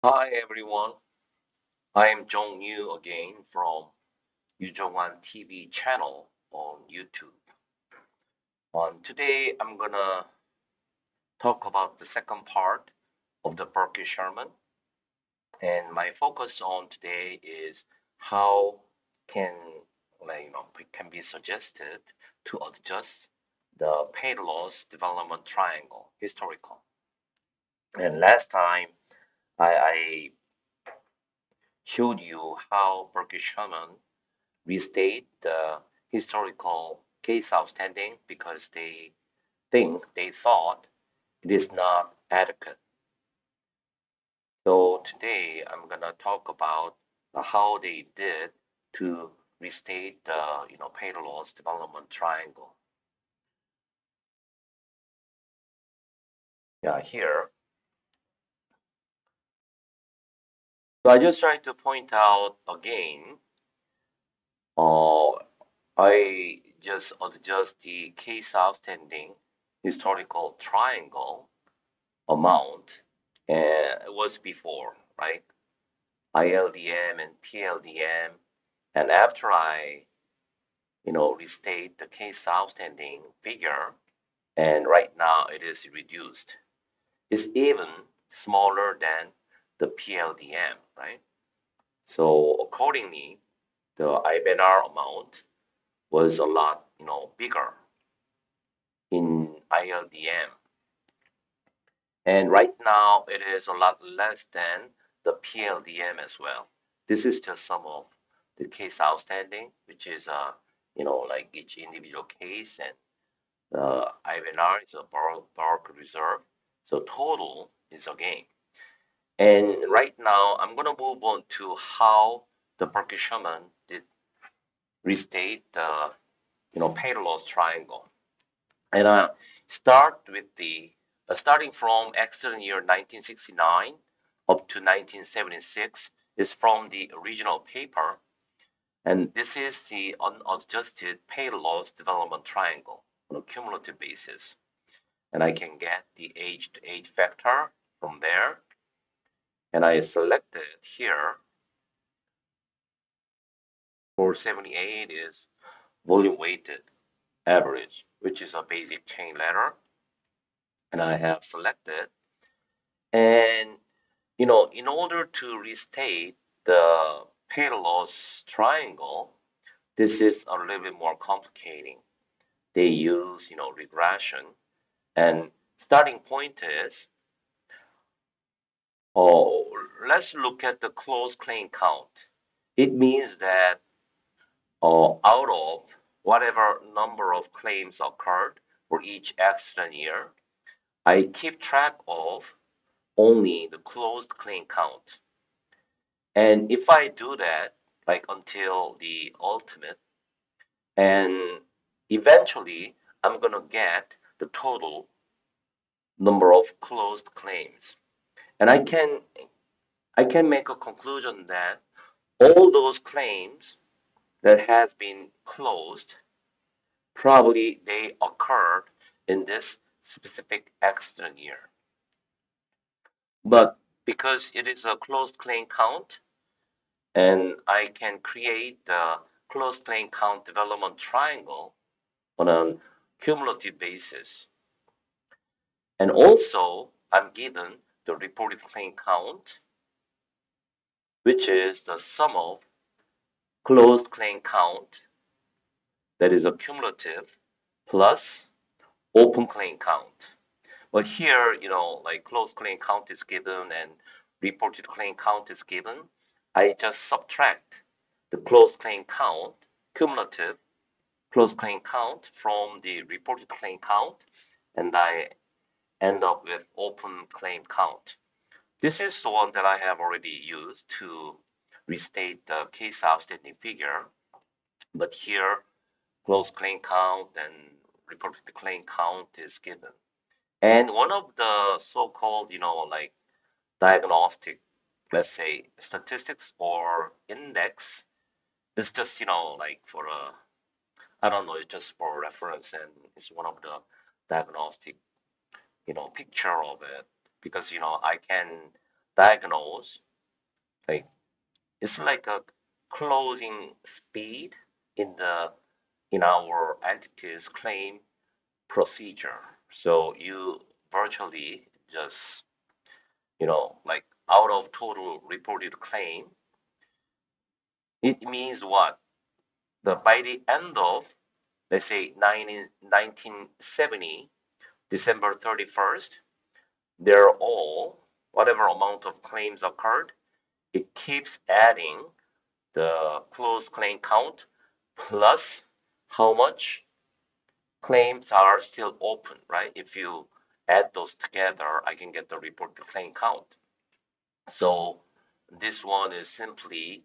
Hi everyone, I am Jong Yu again from Yu Jongwan TV channel on YouTube. Today I'm gonna talk about the second part of the Berquist Sherman, and my focus on today is how can it can be suggested to adjust the paid loss development triangle historical. And last time I showed you how Berquist Sherman restate the historical case outstanding because they thought it is not adequate. So today I'm gonna talk about how they did to restate the paid loss development triangle. Yeah, here. So I just try to point out again. Uh, I just adjust the case outstanding historical triangle amount it was before, right? ILDM and PLDM. And after I restate the case outstanding figure, and right now it is reduced. It's even smaller than the PLDM, right? So accordingly, the IBNR amount was a lot bigger in ILDM. And right now, it is a lot less than the PLDM as well. This is just some of the case outstanding, which is like each individual case, and IBNR is a borrowed reserve. So total is a gain. And right now, I'm gonna move on to how the Berkshire Sherman did restate the paid loss triangle. And start with the starting from accident year 1969 up to 1976 is from the original paper, and this is the unadjusted paid loss development triangle on a cumulative basis. And I can get the age to age factor from there, and I selected here for 78 is volume weighted average, which is a basic chain letter, and I have selected. And in order to restate the paid loss triangle, this is a little bit more complicating. They use regression, and starting point is, oh, let's look at the closed claim count. It means that out of whatever number of claims occurred for each accident year, I keep track of only the closed claim count. And if I do that, like until the ultimate, and eventually I'm gonna get the total number of closed claims. And I can make a conclusion that all those claims that has been closed, probably they occurred in this specific accident year. But because it is a closed claim count, and I can create the closed claim count development triangle on a cumulative basis. And also, I'm given the reported claim count, which is the sum of closed claim count, that is a cumulative, plus open claim count. But here like closed claim count is given and reported claim count is given. I just subtract the closed claim count, cumulative closed claim count from the reported claim count, and I end up with open claim count. This is the one that I have already used to restate the case outstanding figure, but here closed claim count and reported claim count is given. And one of the so-called diagnostic, let's say, statistics or index is just for a, I don't know, it's just for reference, and it's one of the diagnostic picture of it, because I can diagnose, like it's like a closing speed in the in our entity's claim procedure. So you virtually just, like out of total reported claim, it means what? The by the end of, let's say 1970, December 31st, they're all, whatever amount of claims occurred, it keeps adding the closed claim count plus how much claims are still open, right? If you add those together, I can get the reported claim count. So this one is simply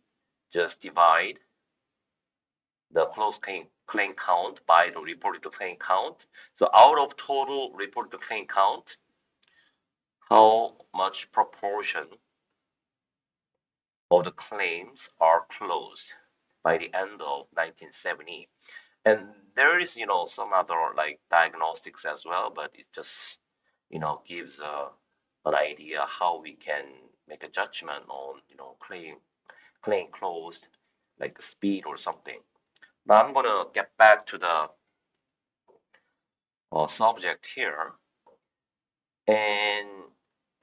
just divide the closed claim count by the reported claim count. So out of total reported claim count, how much proportion of the claims are closed by the end of 1970? And there is, some other like diagnostics as well, but it just, gives an idea how we can make a judgment on, claim closed, like speed or something. Now I'm gonna get back to the subject here, and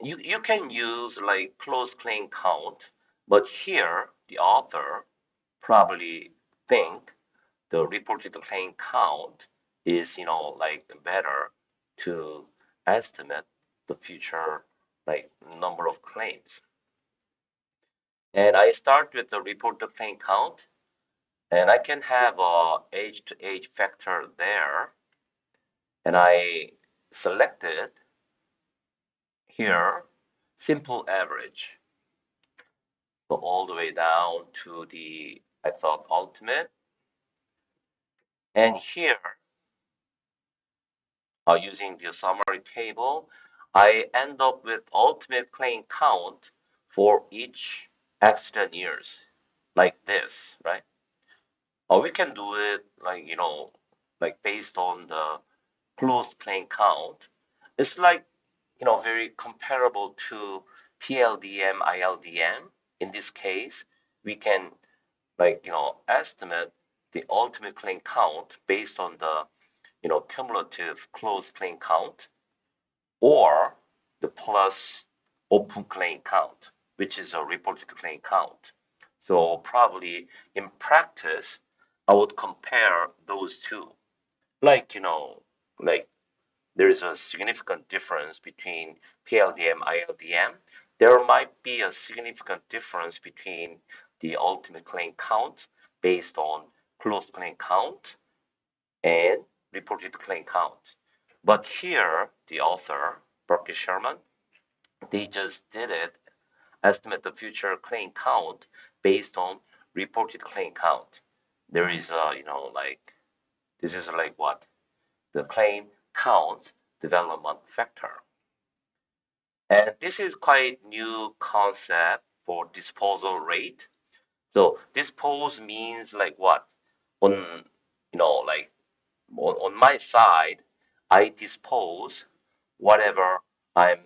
you can use like closed claim count, but here the author probably think the reported claim count is, like better to estimate the future like number of claims. And I start with the reported claim count, and I can have a age to age factor there, and I selected here simple average, so all the way down to the, I thought, ultimate, and here using the summary table, I end up with ultimate claim count for each accident years, like this, right? Or we can do it like, like based on the closed claim count. It's like, very comparable to PLDM, ILDM. In this case, we can like, estimate the ultimate claim count based on the, cumulative closed claim count or the plus open claim count, which is a reported claim count. So probably in practice, I would compare those two. Like, like there is a significant difference between PLDM, ILDM. There might be a significant difference between the ultimate claim count based on closed claim count and reported claim count. But here, the author, Berquist Sherman, they just did it, estimate the future claim count based on reported claim count. There is a, like, this is like what? The claim counts development factor. And this is quite new concept for disposal rate. So dispose means like what? On, like on my side, I dispose whatever I'm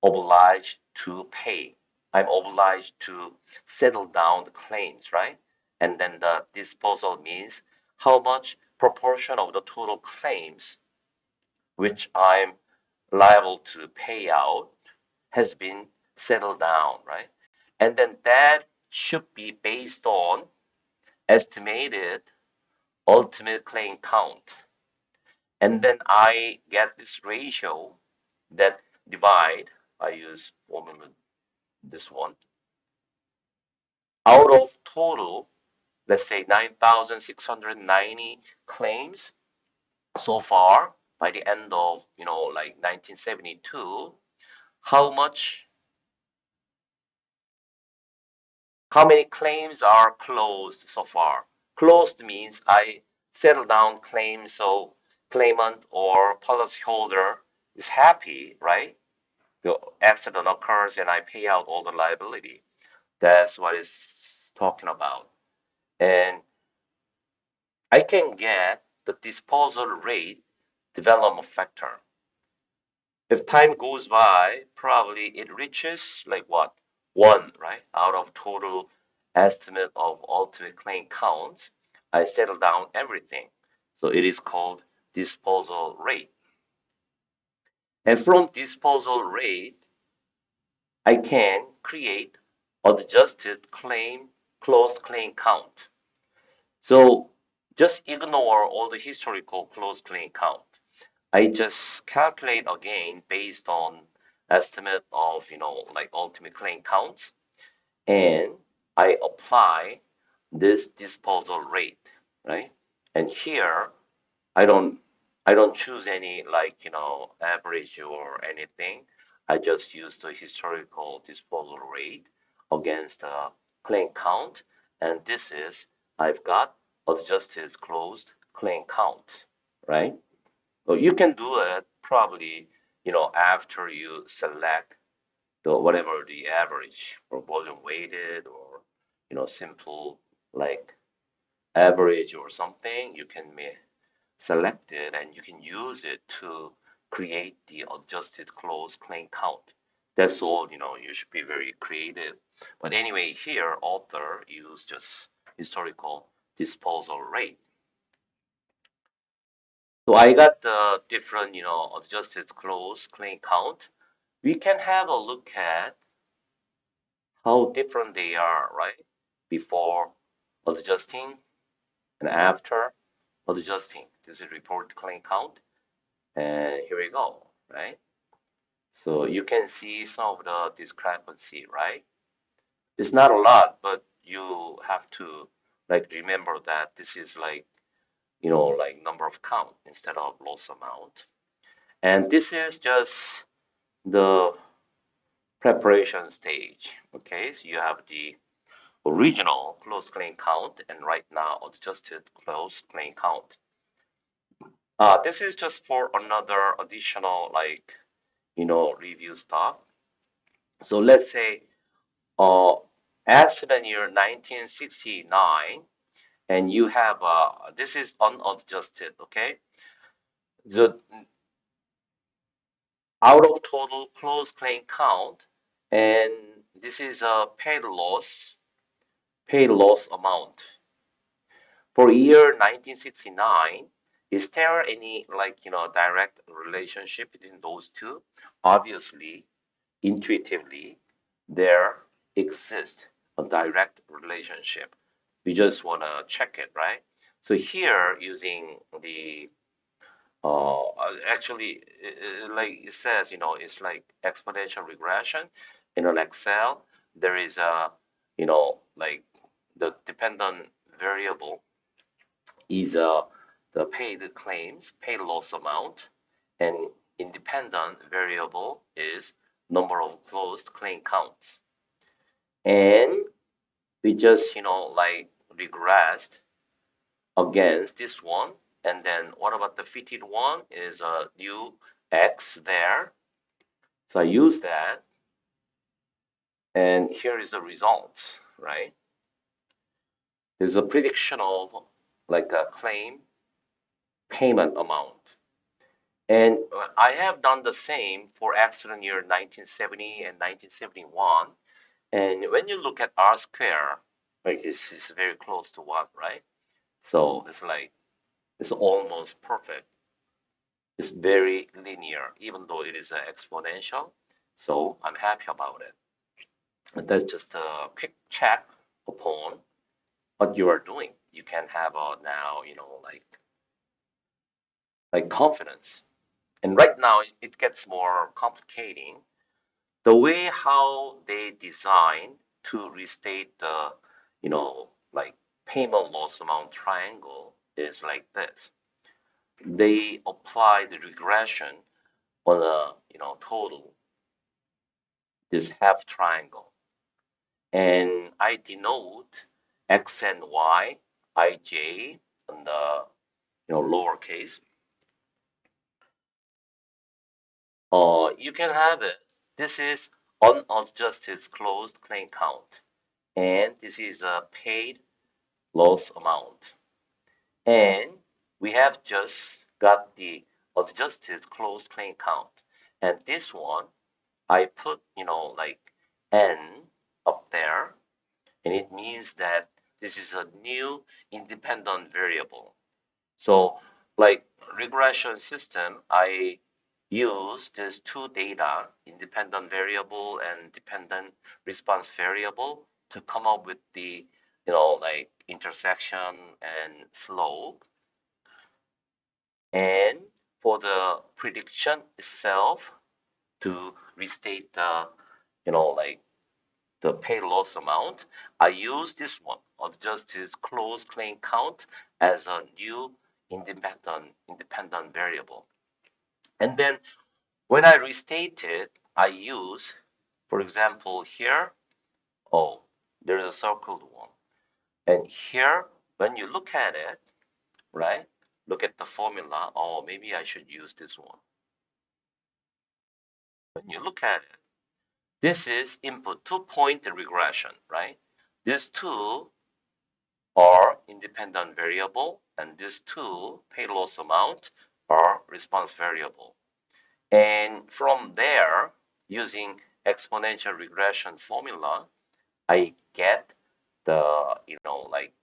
obliged to pay. I'm obliged to settle down the claims, right? And then the disposal means how much proportion of the total claims which I'm liable to pay out has been settled down, right? And then that should be based on estimated ultimate claim count. And then I get this ratio that divide, I use formula, this one, out of total, let's say 9,690 claims so far by the end of, like 1972, how much, how many claims are closed so far? Closed means I settle down claims, so claimant or policyholder is happy, right? The accident occurs and I pay out all the liability. That's what it's talking about. And I can get the disposal rate development factor. If time goes by, probably it reaches like what? One, right? Out of total estimate of ultimate claim counts, I settle down everything. So it is called disposal rate. And from disposal rate, I can create adjusted claim, closed claim count. So just ignore all the historical closed claim count. I just calculate again based on estimate of, like ultimate claim counts, and I apply this disposal rate, right? And here I don't I don't choose any like, average or anything. I just use the historical disposal rate against the claim count, and this is I've got adjusted closed claim count, right? So you can do it probably, after you select the whatever the average or volume weighted or, simple like average or something, you can select it and you can use it to create the adjusted closed claim count. That's all, you should be very creative. But anyway, here author used just historical disposal rate. So I got the different, adjusted closed claim count. We can have a look at how different they are, right? Before adjusting and after adjusting. This is report claim count. And here we go, right? So you can see some of the discrepancy, right? It's not a lot, but you have to like remember that this is like, like number of count instead of loss amount. And this is just the preparation stage. Okay, so you have the original closed claim count and right now adjusted closed claim count. This is just for another additional like, review stuff. So let's say uh, accident year 1969 and you have this is unadjusted, okay? The out of total closed claim count and this is a paid loss amount. For year 1969, is there any like, direct relationship between those two? Obviously, intuitively, there exists a direct relationship. We just want to check it, right? So here, using the actually, like it says, it's like exponential regression. In an Excel, there is a, like the dependent variable is the paid claims, paid loss amount, and independent variable is number of closed claim counts. And we just, like regressed against this one. And then what about the fitted one is a new X there. So I use that. And here is the results, right? There's a prediction of like a claim payment amount. And I have done the same for accident year 1970 and 1971. And when you look at R square, like this is very close to one, right? So it's like it's almost perfect. It's very linear, even though it is exponential. So I'm happy about it. And that's just a quick check upon what you are doing. You can have now, like confidence. And right now it gets more complicating. The way how they design to restate the, like payment loss amount triangle is like this. They apply the regression on a, total, this half triangle. And I denote X and Y, IJ, and the, lowercase. You can have it. This is unadjusted closed claim count. And this is a paid loss amount. And we have just got the adjusted closed claim count. And this one, I put, like n up there, and it means that this is a new independent variable. So like regression system, I use these two data, independent variable and dependent response variable, to come up with the, like intersection and slope. And for the prediction itself, to restate the, like the pay loss amount, I use this one, or just this closed claim count, as a new independent variable. And then when I restate it, I use, for example, here, oh, there's a circled one. And here, when you look at it, right, look at the formula, oh, maybe I should use this one. When you look at it, this is input two-point regression, right? These two are independent variable, and these two, pay loss amount, are response variable. And from there, using exponential regression formula, I get the, like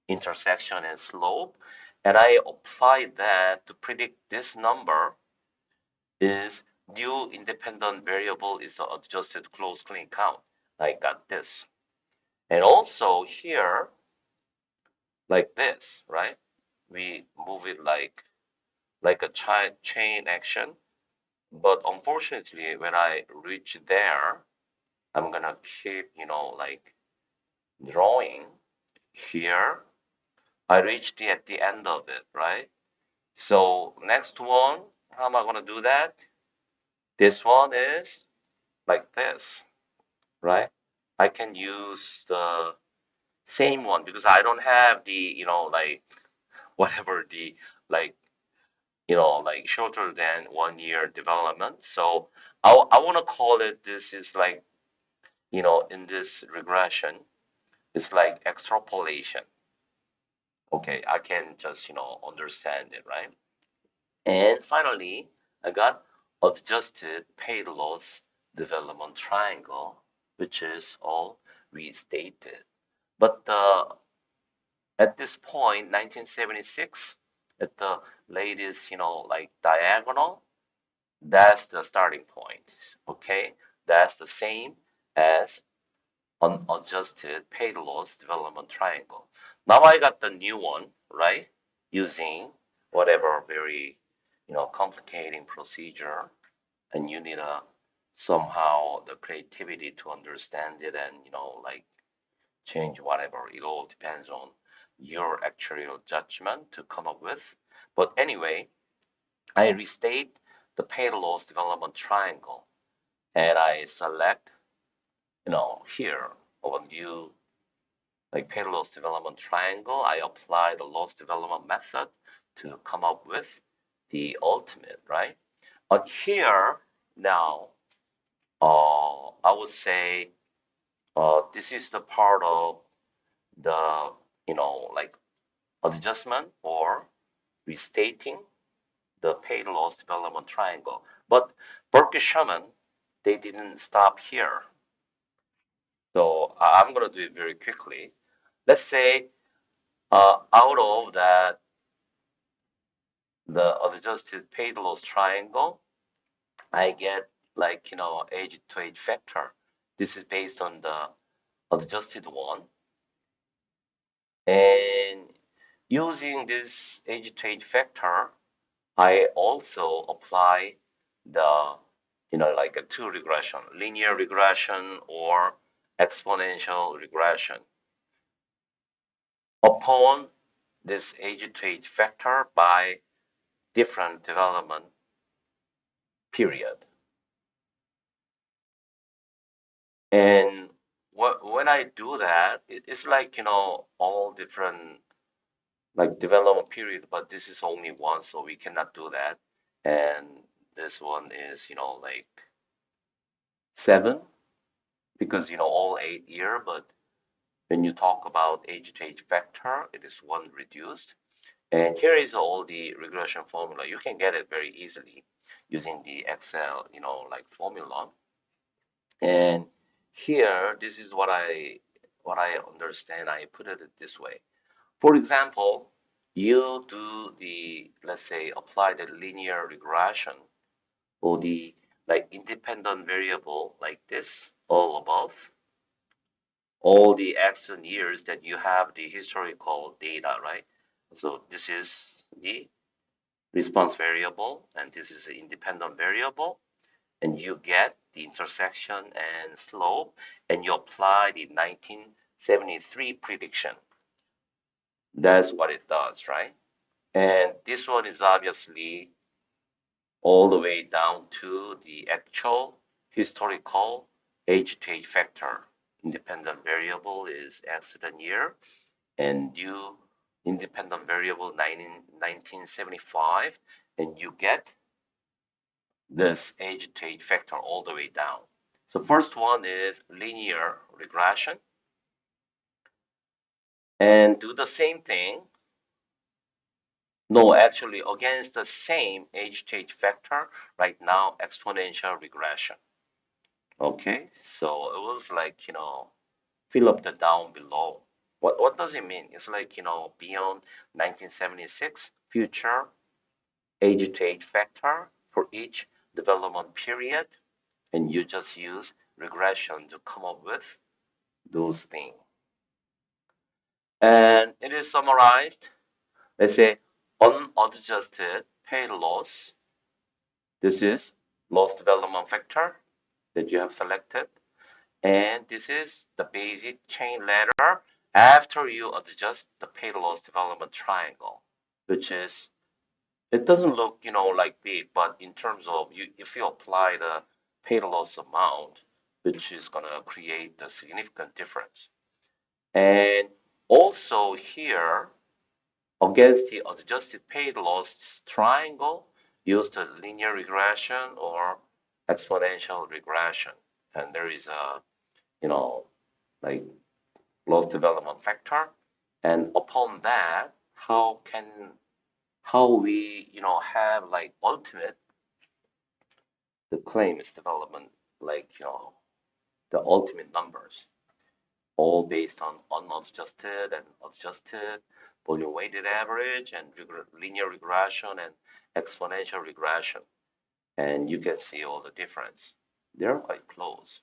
intersection and slope, and I apply that to predict this number is new independent variable is adjusted closed claim count. I got this. And also here, like this, right? We move it like a chain action. But unfortunately, when I reach there, I'm gonna keep, like drawing here. I reached at the end of it, right? So next one, how am I gonna do that? This one is like this, right? I can use the same one because I don't have the, like whatever the, like, like shorter than 1 year development. So I want to call it, this is like, in this regression, it's like extrapolation. Okay, I can just, understand it, right? And finally, I got adjusted paid loss development triangle, which is all restated. But at this point, 1976, at the latest, like diagonal, that's the starting point. Okay, that's the same as unadjusted paid loss development triangle. Now I got the new one, right? Using whatever very, complicating procedure, and you need a somehow the creativity to understand it, and, like change whatever. It all depends on your actuarial judgment to come up with. But anyway, I restate the paid loss development triangle, and I select, here over new, like paid loss development triangle. I apply the loss development method to come up with the ultimate, right? But here now, I would say this is the part of the, like adjustment or restating the paid loss development triangle. But Berquist Sherman, they didn't stop here. So I'm going to do it very quickly. Let's say out of that, the adjusted paid loss triangle, I get like, age to age factor. This is based on the adjusted one. And using this age to age factor, I also apply the, like a two regression, linear regression or exponential regression upon this age to age factor by different development period. And when I do that, it's like, all different like development period, but this is only one, so we cannot do that. And this one is, like 7, because, all 8 year, but when you talk about age to age factor, it is one reduced. And here is all the regression formula. You can get it very easily using the Excel, like formula. And here, this is what I understand. I put it this way. For example, you do the, let's say, apply the linear regression or the like independent variable like this, all above, all the accident years that you have the historical data, right? So this is the response variable, and this is the independent variable, and you get the intersection and slope, and you apply the 1973 prediction. That's what it does, right? And this one is obviously all the way down to the actual historical age-to-age factor. Independent variable is accident year, and new independent variable 1975, and you get this age-to-age factor all the way down. So first one is linear regression, and do the same thing. No, actually, against the same age-to-age factor, right now, exponential regression. Okay, so it was like, fill up the down below. What does it mean? It's like, beyond 1976, future age-to-age factor for each development period, and you just use regression to come up with those things. And it is summarized, let's say, unadjusted paid loss. This is loss development factor that you have selected. And this is the basic chain ladder after you adjust the paid loss development triangle, which is, it doesn't look, like big, but in terms of you, if you apply the paid loss amount, which is going to create a significant difference. And also here, against the adjusted paid loss triangle, use the linear regression or exponential regression. And there is a, like loss development factor. And upon that, how we, have like ultimate the claims development, like, the ultimate numbers, all based on unadjusted and adjusted volume weighted average and linear regression and exponential regression. And you can see all the difference. They're quite close,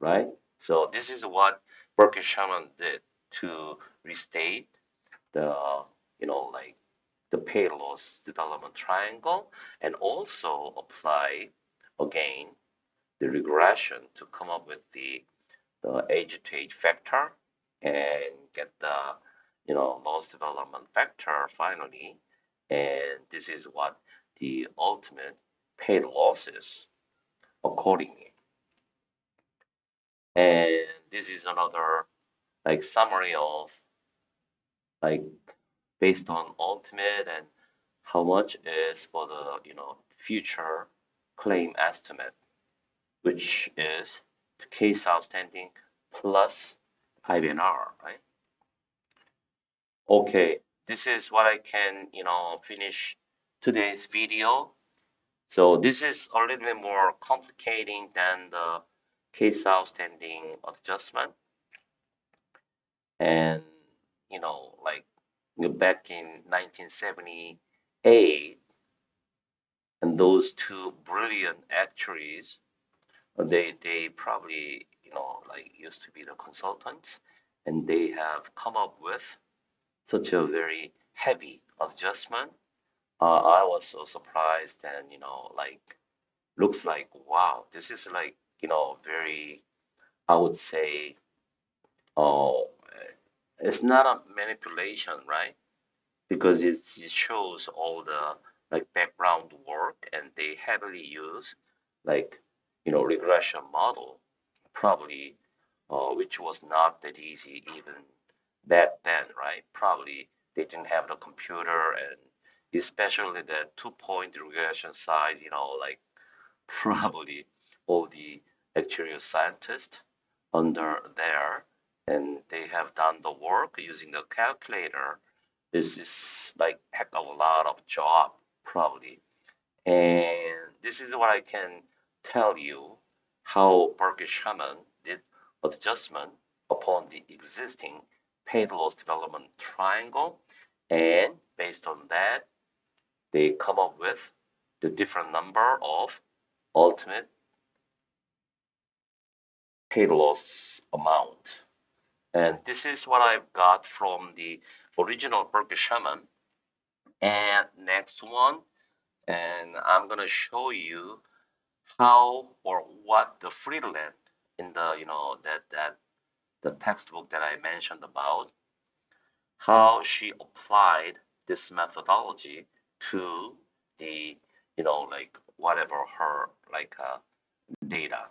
right? So this is what Berquist Sherman did to restate the, like the pay loss development triangle, and also apply again the regression to come up with the age to age factor and get the loss development factor finally. And this is what the ultimate paid losses accordingly. And this is another like summary of like based on ultimate and how much is for the future claim estimate, which is the case outstanding plus IBNR, right? Okay, this is what I can finish today's video. So this is a little bit more complicating than the case outstanding adjustment. And like back in 1978, and those two brilliant actuaries, they probably like used to be the consultants, and they have come up with such a very heavy adjustment. I was so surprised, and like looks like wow, this is like very, I would say, oh, it's not a manipulation, right? Because it shows all the like background work, and they heavily use like regression model, probably, which was not that easy even back then, right? Probably they didn't have the computer, and especially the 2-point regression side, like probably all the actuarial scientists under there, and they have done the work using the calculator, This is like heck of a lot of job, probably. And this is what I can tell you how Berquist Sherman did adjustment upon the existing paid loss development triangle. And based on that, they come up with the different number of ultimate paid loss amount. And this is what I've got from the original Berquist Sherman. And next one, and I'm gonna show you how or what the Friedland in the that the textbook that I mentioned about, how she applied this methodology to the like whatever her like data.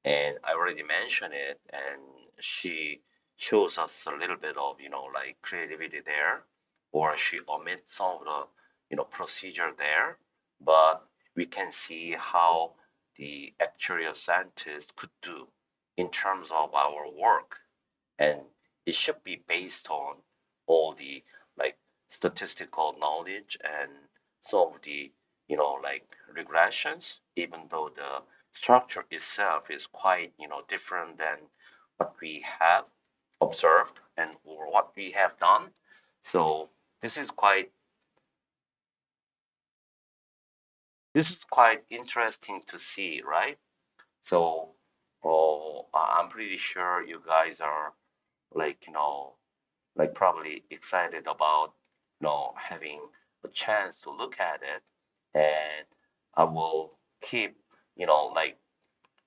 And I already mentioned it, and she shows us a little bit of like creativity there, or she omits some of the procedure there, but we can see how the actuarial scientist could do in terms of our work, and it should be based on all the like statistical knowledge and some of the like regressions, even though the structure itself is quite different than what we have observed and or what we have done. So this is quite interesting to see, right? So I'm pretty sure you guys are like like probably excited about having a chance to look at it, and I will keep like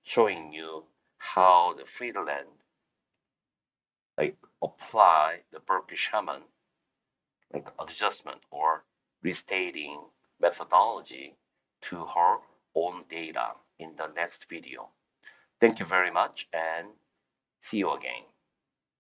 showing you how the Friedland like apply the Berkeley Shaman like adjustment or restating methodology to her own data in the next video. Thank you very much and see you again.